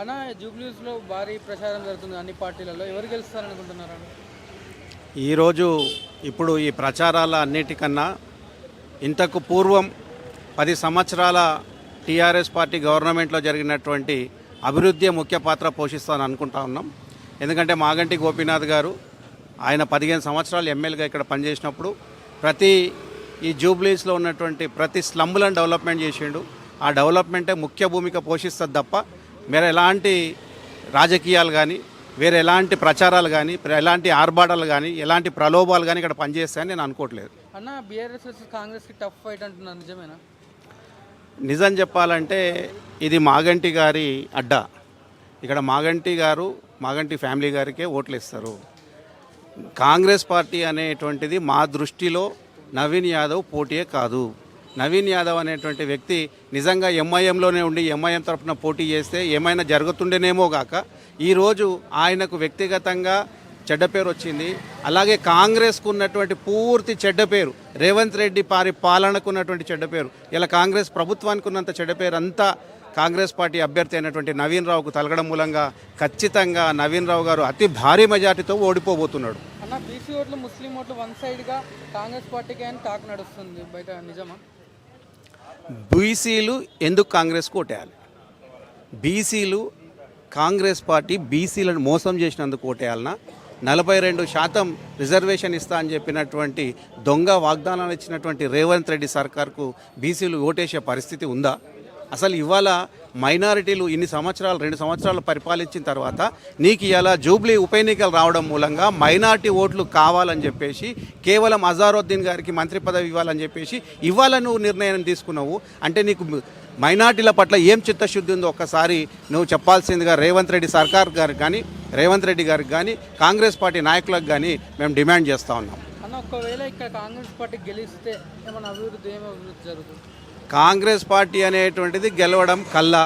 అన్న జూబ్లీస్లో భారీ ప్రచారం జరుగుతుంది అన్ని పార్టీలలో. ఎవరు గెలుస్తారనుకుంటున్నారు? ఈరోజు ఇప్పుడు ఈ ప్రచారాల అన్నిటికన్నా ఇంతకు పూర్వం 10 సంవత్సరాల టీఆర్ఎస్ పార్టీ గవర్నమెంట్లో జరిగినటువంటి అభివృద్ధి ముఖ్య పాత్ర పోషిస్తానని అనుకుంటా ఉన్నాం. ఎందుకంటే మాగంటి గోపీనాథ్ గారు ఆయన 15 సంవత్సరాలు ఎమ్మెల్యేగా ఇక్కడ పనిచేసినప్పుడు ఈ జూబ్లీస్లో ఉన్నటువంటి ప్రతి స్లమ్లను డెవలప్మెంట్ చేసిండు. ఆ డెవలప్మెంటే ముఖ్య భూమిక పోషిస్తుంది తప్ప వేరే ఎలాంటి రాజకీయాలు కానీ, వేరే ఎలాంటి ప్రచారాలు కానీ, ఎలాంటి ఆర్భాటాలు కానీ, ఎలాంటి ప్రలోభాలు కానీ ఇక్కడ పనిచేస్తాయని నేను అనుకోవట్లేదు. అన్న బీఆర్ఎస్ వర్సెస్ కాంగ్రెస్కి టఫ్ ఫైట్ అంటున్నారు, నిజమేనా? నిజం చెప్పాలంటే ఇది మాగంటి గారి అడ్డా. ఇక్కడ మాగంటి ఫ్యామిలీ గారికే ఓట్లు ఇస్తారు. కాంగ్రెస్ పార్టీ అనేటువంటిది మా దృష్టిలో నవీన్ యాదవ్ పోటీయే కాదు. నవీన్ యాదవ్ అనేటువంటి వ్యక్తి నిజంగా ఎంఐఎంలోనే ఉండి ఎంఐఎం తరఫున పోటీ చేస్తే ఏమైనా జరుగుతుండేనేమో గాక ఈరోజు ఆయనకు వ్యక్తిగతంగా చెడ్డ పేరు వచ్చింది. అలాగే కాంగ్రెస్కు ఉన్నటువంటి పూర్తి చెడ్డ పేరు, రేవంత్ రెడ్డి పాలనకు ఉన్నటువంటి చెడ్డ పేరు, ఇలా కాంగ్రెస్ ప్రభుత్వానికి ఉన్నంత చెడ్డ పేరు అంతా కాంగ్రెస్ పార్టీ అభ్యర్థి అయినటువంటి నవీన్ రావుకు తలగడం మూలంగా ఖచ్చితంగా నవీన్ రావు గారు అతి భారీ మెజార్టీతో ఓడిపోబోతున్నాడు. అన్న బీసీ ఓట్లు, ముస్లిం ఓట్లు వన్ సైడ్గా కాంగ్రెస్ పార్టీకి అని టాక్ నడుస్తుంది బయట, నిజమా? బీసీలు ఎందుకు కాంగ్రెస్కు ఓటేయాలి? బీసీలు కాంగ్రెస్ పార్టీ బీసీలను మోసం చేసినందుకు ఓటేయాలన్నా? 42% రిజర్వేషన్ ఇస్తా అని చెప్పినటువంటి దొంగ వాగ్దానాలు ఇచ్చినటువంటి రేవంత్ రెడ్డి సర్కార్కు బీసీలు ఓటేసే పరిస్థితి ఉందా? అసలు ఇవాళ మైనారిటీలు ఇన్ని సంవత్సరాలు 2 సంవత్సరాలు పరిపాలించిన తర్వాత నీకు ఇలా జూబ్లీ ఉప ఎన్నికలు రావడం మూలంగా మైనారిటీ ఓట్లు కావాలని చెప్పేసి కేవలం అజారుద్దీన్ గారికి మంత్రి పదవి ఇవ్వాలని చెప్పేసి ఇవాళ నువ్వు నిర్ణయం తీసుకున్నావు. అంటే నీకు మైనారిటీల పట్ల ఏం చిత్తశుద్ధి ఉందో ఒక్కసారి నువ్వు చెప్పాల్సిందిగా రేవంత్ రెడ్డి సర్కార్ గారికి కానీ, రేవంత్ రెడ్డి గారికి కానీ, కాంగ్రెస్ పార్టీ నాయకులకు కానీ మేము డిమాండ్ చేస్తూ ఉన్నాం. అన్న ఒకవేళ ఇక్కడ కాంగ్రెస్ పార్టీ గెలిస్తే ఏమైనా అభివృద్ధి జరుగుతుంది? కాంగ్రెస్ పార్టీ అనేటువంటిది గెలవడం కల్లా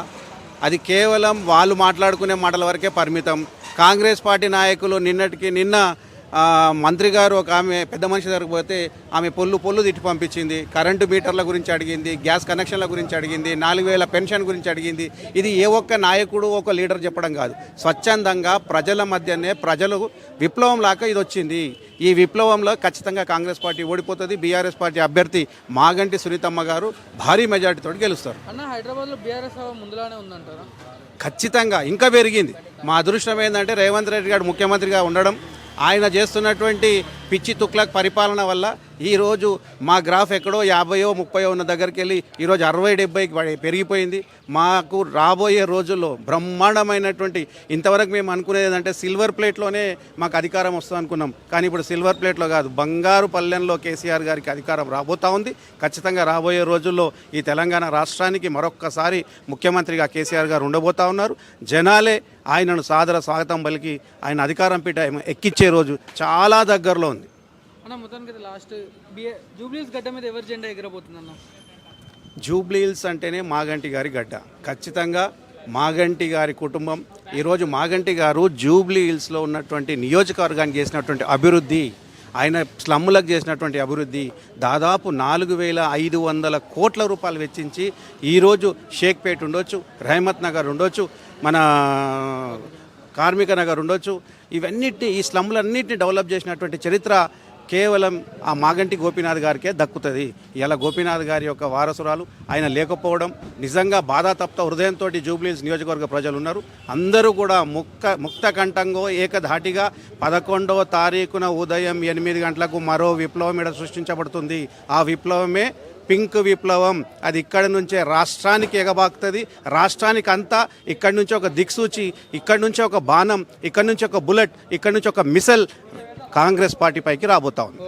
అది కేవలం వాళ్ళు మాట్లాడుకునే మాటల వరకే పరిమితం. కాంగ్రెస్ పార్టీ నాయకులు నిన్న మంత్రి గారు ఒక ఆమె పెద్ద మనిషి దగ్గరకు పోతే ఆమె పొల్లు తిట్టి పంపించింది. కరెంటు మీటర్ల గురించి అడిగింది, గ్యాస్ కనెక్షన్ల గురించి అడిగింది, 4000 పెన్షన్ గురించి అడిగింది. ఇది ఏ ఒక్క నాయకుడు ఒక లీడర్ చెప్పడం కాదు, స్వచ్ఛందంగా ప్రజల మధ్యనే ప్రజలు విప్లవం లాగా ఇది వచ్చింది. ఈ విప్లవంలో ఖచ్చితంగా కాంగ్రెస్ పార్టీ ఓడిపోతుంది. బీఆర్ఎస్ పార్టీ అభ్యర్థి మాగంటి సునీతమ్మ గారు భారీ మెజార్టీతో గెలుస్తారు. అన్న హైదరాబాద్లో బీఆర్ఎస్ ముందులానే ఉందంటారా? ఖచ్చితంగా ఇంకా పెరిగింది. మా అదృష్టం ఏంటంటే రేవంత్ రెడ్డి గారు ముఖ్యమంత్రిగా ఉండడం, ఆయన చేస్తున్నటువంటి పిచ్చి తుక్లక్ పరిపాలన వల్ల ఈరోజు మా గ్రాఫ్ ఎక్కడో 50-30 ఉన్న దగ్గరికి వెళ్ళి ఈరోజు 60-70 పెరిగిపోయింది. మాకు రాబోయే రోజుల్లో బ్రహ్మాండమైనటువంటి, ఇంతవరకు మేము అనుకునేది ఏంటంటే సిల్వర్ ప్లేట్లోనే మాకు అధికారం వస్తుంది అనుకున్నాం. కానీ ఇప్పుడు సిల్వర్ ప్లేట్లో కాదు, బంగారు పల్లెంలో కేసీఆర్ గారికి అధికారం రాబోతూ ఉంది. ఖచ్చితంగా రాబోయే రోజుల్లో ఈ తెలంగాణ రాష్ట్రానికి మరొక్కసారి ముఖ్యమంత్రిగా కేసీఆర్ గారు ఉండబోతూ ఉన్నారు. జనాలే ఆయనను సాదర స్వాగతం పలికి ఆయన అధికారం పీట ఎక్కిచ్చే రోజు చాలా దగ్గరలో ఉంది. అన్న మొత్తానికి లాస్ట్ జూబ్లీస్ గడ్డ మీద ఎవరి జెండా ఎగరబోతుంది అన్న? జూబ్లీహిల్స్ అంటేనే మాగంటి గారి గడ్డ. ఖచ్చితంగా మాగంటి గారి కుటుంబం ఈరోజు మాగంటి గారు జూబ్లీహిల్స్లో ఉన్నటువంటి నియోజకవర్గానికి చేసినటువంటి అభివృద్ధి, ఆయన స్లమ్ములకు చేసినటువంటి అభివృద్ధి, దాదాపు 4500 కోట్ల రూపాయలు వెచ్చించి ఈరోజు షేక్పేట్ ఉండొచ్చు, రహమత్ నగర్ ఉండొచ్చు, మన కార్మిక నగర్ ఉండొచ్చు, ఈ స్లమ్లన్నింటినీ డెవలప్ చేసినటువంటి చరిత్ర కేవలం ఆ మాగంటి గోపీనాథ్ గారికే దక్కుతుంది. ఇలా గోపీనాథ్ గారి యొక్క వారసురాలు ఆయన లేకపోవడం నిజంగా బాధాతప్త హృదయంతో జూబ్లీహిల్స్ నియోజకవర్గ ప్రజలు ఉన్నారు. అందరూ కూడా ముక్త కంఠంగా ఏకధాటిగా 11వ తారీఖున ఉదయం 8 గంటలకు మరో విప్లవం ఇక్కడ సృష్టించబడుతుంది. ఆ విప్లవమే పింక్ విప్లవం. అది ఇక్కడి నుంచే రాష్ట్రానికి ఎగబాకుతుంది. రాష్ట్రానికి అంతా ఇక్కడి నుంచి ఒక దిక్సూచి, ఇక్కడి నుంచి ఒక బాణం, ఇక్కడి నుంచి ఒక బుల్లెట్, ఇక్కడి నుంచి ఒక మిసైల్ కాంగ్రెస్ పార్టీ పైకి రాబోతా ఉంది.